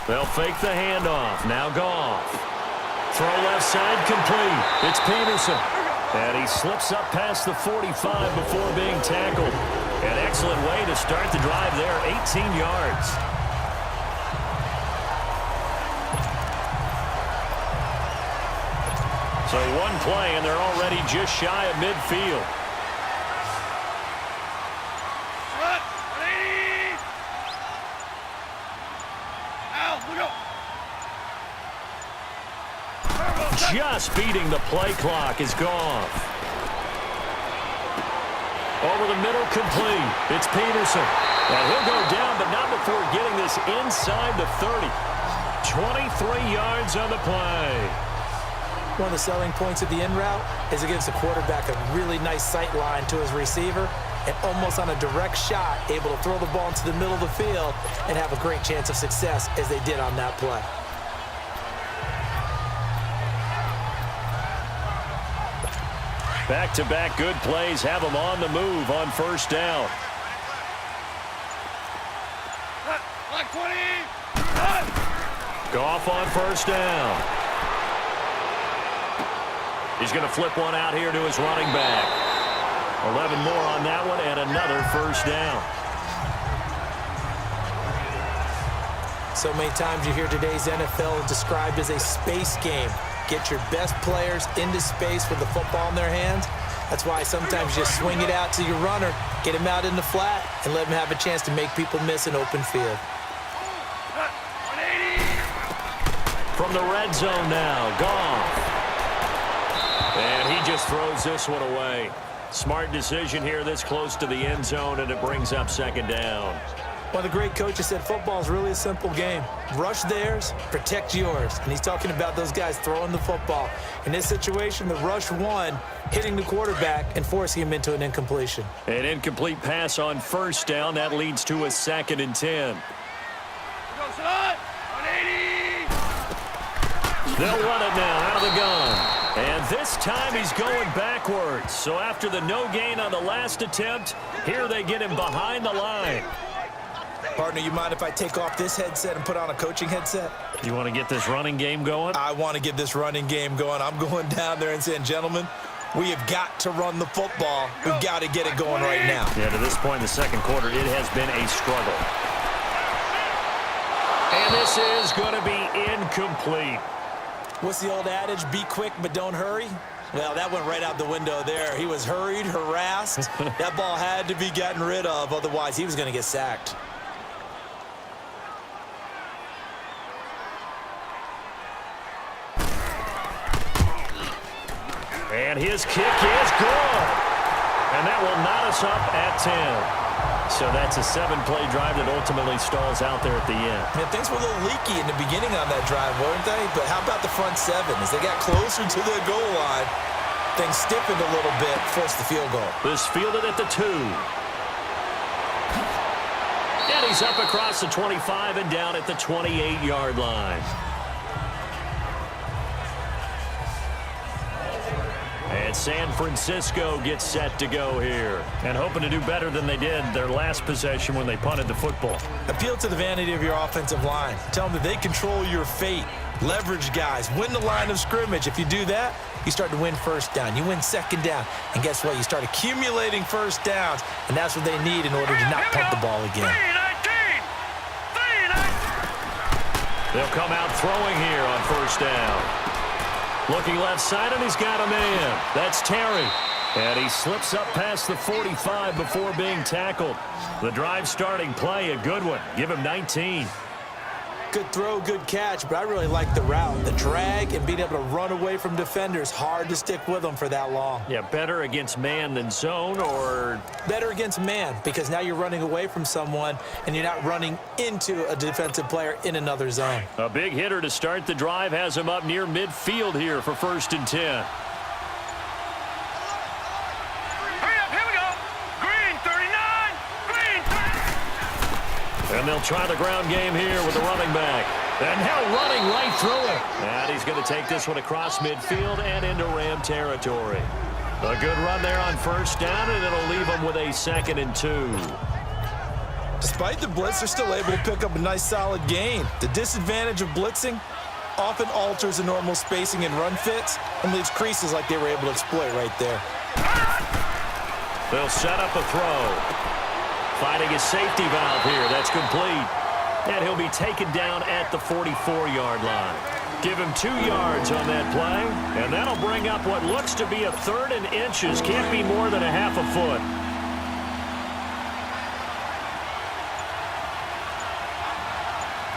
They'll fake the handoff. Now Goff. Throw left side complete. It's Peterson. And he slips up past the 45 before being tackled. An excellent way to start the drive there, 18 yards. So one play, and they're already just shy of midfield. Just beating the play clock is Goff. Over the middle, complete. It's Peterson. And he'll go down, but not before getting this inside the 30. 23 yards on the play. One of the selling points of the in route is it gives the quarterback a really nice sight line to his receiver and almost on a direct shot able to throw the ball into the middle of the field and have a great chance of success as they did on that play. Back-to-back good plays have them on the move on first down. Goff on first down. He's going to flip one out here to his running back. 11 more on that one and another first down. So many times you hear today's NFL described as a space game. Get your best players into space with the football in their hands. That's why sometimes you just swing it out to your runner, get him out in the flat, and let him have a chance to make people miss an open field. From the red zone now, Goff. And he just throws this one away. Smart decision here this close to the end zone, and it brings up second down. One of the great coaches said football is really a simple game. Rush theirs, protect yours. And he's talking about those guys throwing the football. In this situation, the rush won, hitting the quarterback and forcing him into an incompletion. An incomplete pass on first down. That leads to a 2nd and 10. They'll run it now out of the gun. And this time he's going backwards. So after the no gain on the last attempt, here they get him behind the line. Partner, you mind if I take off this headset and put on a coaching headset? You want to get this running game going? I want to get this running game going. I'm going down there and saying, gentlemen, we have got to run the football. We've got to get it going right now. Yeah, to this point in the second quarter, it has been a struggle. And this is going to be incomplete. What's the old adage? Be quick, but don't hurry. Well, that went right out the window there. He was hurried, harassed. That ball had to be gotten rid of. Otherwise, he was going to get sacked. And his kick is good. And that will knot us up at 10. So that's a 7-play drive that ultimately stalls out there at the end. Man, things were a little leaky in the beginning on that drive, weren't they? But how about the front 7? As they got closer to the goal line, things stiffened a little bit, forced the field goal. This fielded at the 2. And he's up across the 25 and down at the 28-yard line. And San Francisco gets set to go here. And hoping to do better than they did their last possession when they punted the football. Appeal to the vanity of your offensive line. Tell them that they control your fate. Leverage guys. Win the line of scrimmage. If you do that, you start to win first down. You win second down. And guess what? You start accumulating first downs. And that's what they need in order to not punt the ball again. They'll come out throwing here on first down. Looking left side, and he's got a man. That's Terry. And he slips up past the 45 before being tackled. The drive starting play, a good one. Give him 19. Good throw, good catch, but I really like the route. The drag and being able to run away from defenders. Hard to stick with them for that long. Yeah, better against man than zone, or? Better against man, because now you're running away from someone and you're not running into a defensive player in another zone. A big hitter to start the drive has him up near midfield here for 1st and 10. And they'll try the ground game here with the running back. And now running right through it. And he's going to take this one across midfield and into Ram territory. A good run there on first down, and it'll leave him with a 2nd and 2. Despite the blitz, they're still able to pick up a nice solid gain. The disadvantage of blitzing often alters the normal spacing and run fits and leaves creases like they were able to exploit right there. They'll set up a throw. Finding a safety valve here. That's complete. And he'll be taken down at the 44-yard line. Give him 2 yards on that play, and that'll bring up what looks to be a 3rd and inches. Can't be more than a half a foot.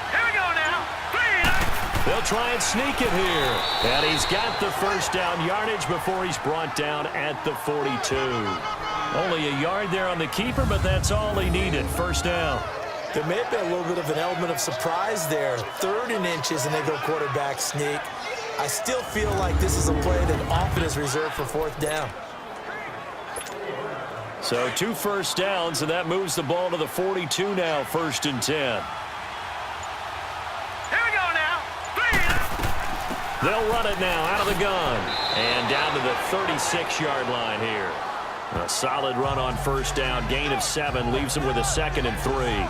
Here we go now. They'll try and sneak it here. And he's got the first down yardage before he's brought down at the 42. Only a yard there on the keeper, but that's all he needed. First down. There may have been a little bit of an element of surprise there. 3rd and inches, and they go quarterback sneak. I still feel like this is a play that often is reserved for 4th down. So 2 first downs, and that moves the ball to the 42 now, 1st and 10. Here we go now. They'll run it now out of the gun. And down to the 36-yard line here. A solid run on first down. Gain of 7 leaves him with a 2nd and 3.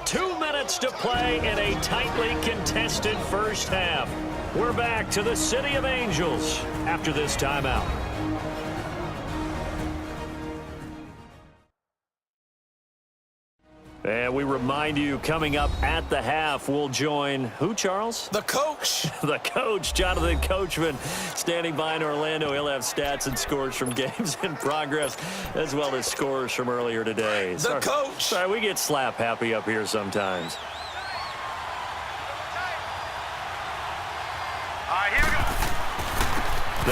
2 minutes to play in a tightly contested first half. We're back to the City of Angels after this timeout. And we remind you, coming up at the half, we'll join who, Charles? The coach. The coach, Jonathan Coachman, standing by in Orlando. He'll have stats and scores from games in progress, as well as scores from earlier today. The coach. Sorry, we get slap happy up here sometimes. All right, here we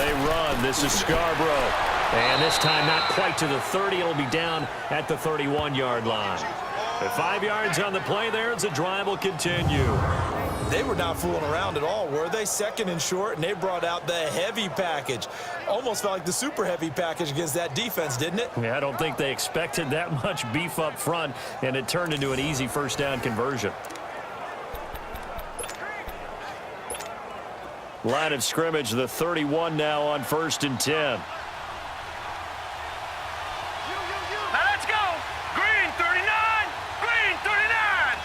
go. They run. This is Scarborough. And this time not quite to the 30. It'll be down at the 31-yard line. The 5 yards on the play there as the drive will continue. They were not fooling around at all, were they? 2nd and short, and they brought out the heavy package. Almost felt like the super heavy package against that defense, didn't it? Yeah, I don't think they expected that much beef up front, and it turned into an easy first down conversion. Line of scrimmage, the 31 now on 1st and 10. Now let's go. Green 39. Green 39.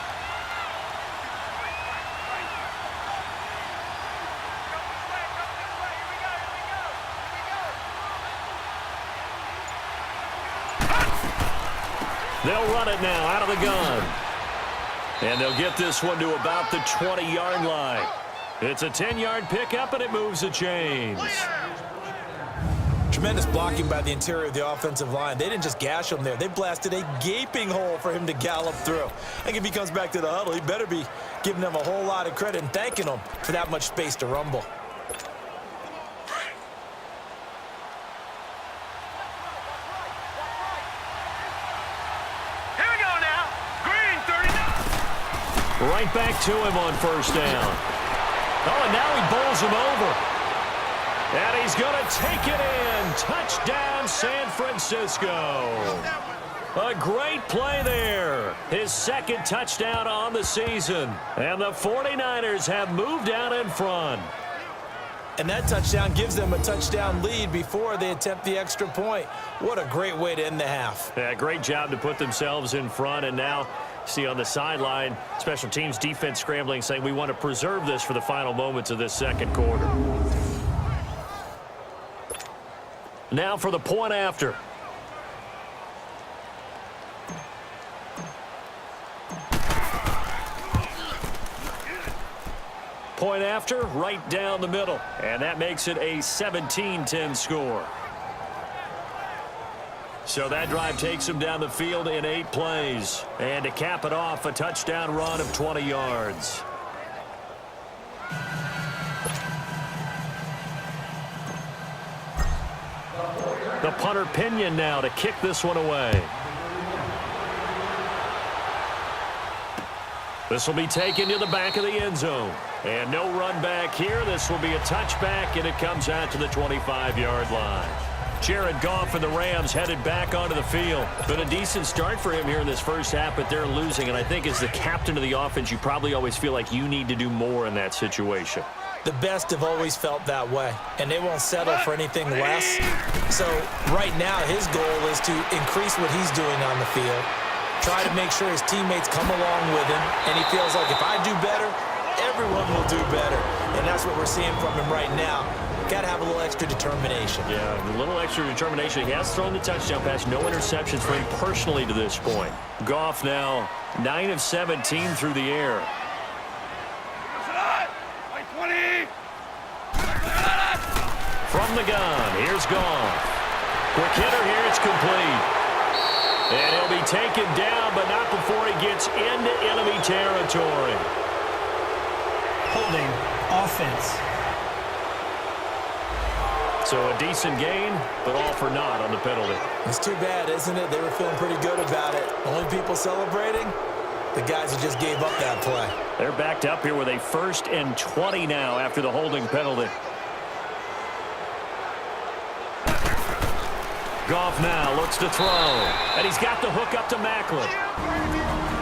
They'll run it now out of the gun. And they'll get this one to about the 20-yard line. It's a 10-yard pickup, and it moves the chains. Tremendous blocking by the interior of the offensive line. They didn't just gash him there. They blasted a gaping hole for him to gallop through. I think if he comes back to the huddle, he better be giving them a whole lot of credit and thanking them for that much space to rumble. Here we go now. Green 39. Right back to him on first down. Oh, and now he bowls him over. And he's going to take it in. Touchdown, San Francisco. A great play there. His 2nd touchdown on the season. And the 49ers have moved out in front. And that touchdown gives them a touchdown lead before they attempt the extra point. What a great way to end the half. Yeah, great job to put themselves in front. And now, see on the sideline, special teams defense scrambling, saying we want to preserve this for the final moments of this 2nd quarter. Now for the point after. Point after, right down the middle. And that makes it a 17-10 score. So that drive takes him down the field in 8 plays. And to cap it off, a touchdown run of 20 yards. The punter Pinion now to kick this one away. This will be taken to the back of the end zone. And no run back here. This will be a touchback, and it comes out to the 25-yard line. Jared Goff and the Rams headed back onto the field. Been a decent start for him here in this first half, but they're losing. And I think as the captain of the offense, you probably always feel like you need to do more in that situation. The best have always felt that way, and they won't settle for anything less. So right now, his goal is to increase what he's doing on the field, try to make sure his teammates come along with him, and he feels like if I do better, everyone will do better. And that's what we're seeing from him right now. Got to have a little extra determination. Yeah, a little extra determination. He has thrown the touchdown pass. No interceptions for him personally to this point. Goff now 9 of 17 through the air. From the gun, here's Goff. Quick hitter here, it's complete. And he'll be taken down, but not before he gets into enemy territory. Holding offense. So a decent gain, but all for naught on the penalty. It's too bad, isn't it? They were feeling pretty good about it. Only people celebrating, the guys who just gave up that play. They're backed up here with a 1st and 20 now after the holding penalty. Goff now looks to throw, and he's got the hook up to Macklin.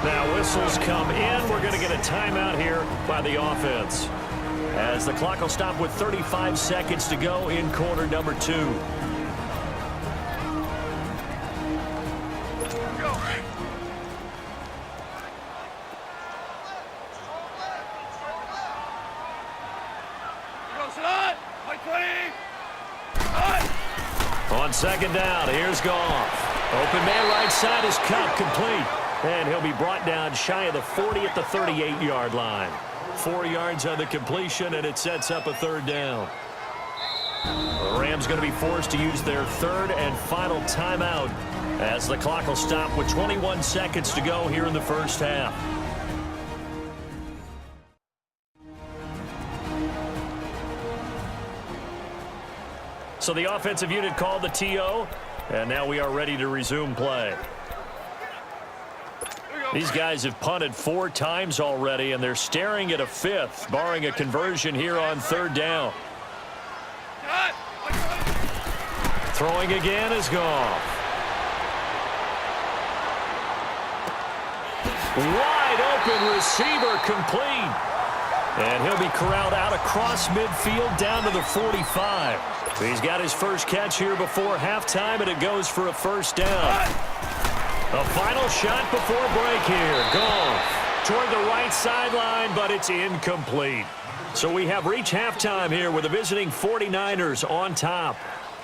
Now whistles come in. We're going to get a timeout here by the offense, as the clock will stop with 35 seconds to go in quarter number 2. On 2nd down, here's Goff. Open man right side is cut, complete. And he'll be brought down shy of the 40 at the 38-yard line. 4 yards on the completion, and it sets up a 3rd down. The Rams going to be forced to use their 3rd and final timeout, as the clock will stop with 21 seconds to go here in the first half. So the offensive unit called the TO, and now we are ready to resume play. These guys have punted 4 times already, and they're staring at a 5th, barring a conversion here on 3rd down. Throwing again is Goff. Wide open receiver, complete. And he'll be corralled out across midfield down to the 45. He's got his first catch here before halftime, and it goes for a 1st down. A final shot before break here. Goff toward the right sideline, but it's incomplete. So we have reached halftime here with the visiting 49ers on top.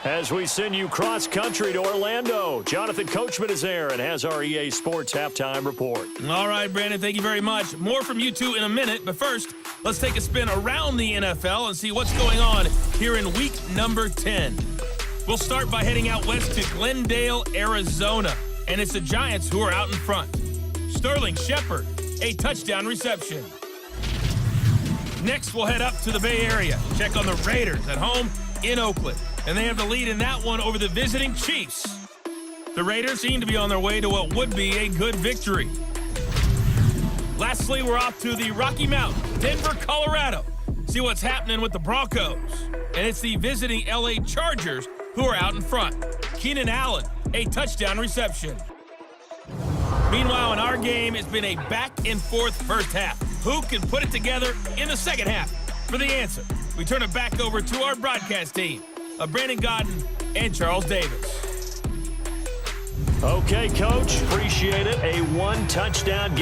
As we send you cross-country to Orlando, Jonathan Coachman is there and has our EA Sports halftime report. All right, Brandon, thank you very much. More from you two in a minute, but first, let's take a spin around the NFL and see what's going on here in week number 10. We'll start by heading out west to Glendale, Arizona, and it's the Giants who are out in front. Sterling Shepard, a touchdown reception. Next, we'll head up to the Bay Area, check on the Raiders at home in Oakland. And they have the lead in that one over the visiting Chiefs. The Raiders seem to be on their way to what would be a good victory. Lastly, we're off to the Rocky Mountains, Denver, Colorado. See what's happening with the Broncos. And it's the visiting LA Chargers who are out in front. Keenan Allen, a touchdown reception. Meanwhile, in our game, it's been a back-and-forth first half. Who can put it together in the second half? For the answer, we turn it back over to our broadcast team of Brandon Godden and Charles Davis. Okay, Coach, appreciate it. A 1-touchdown game.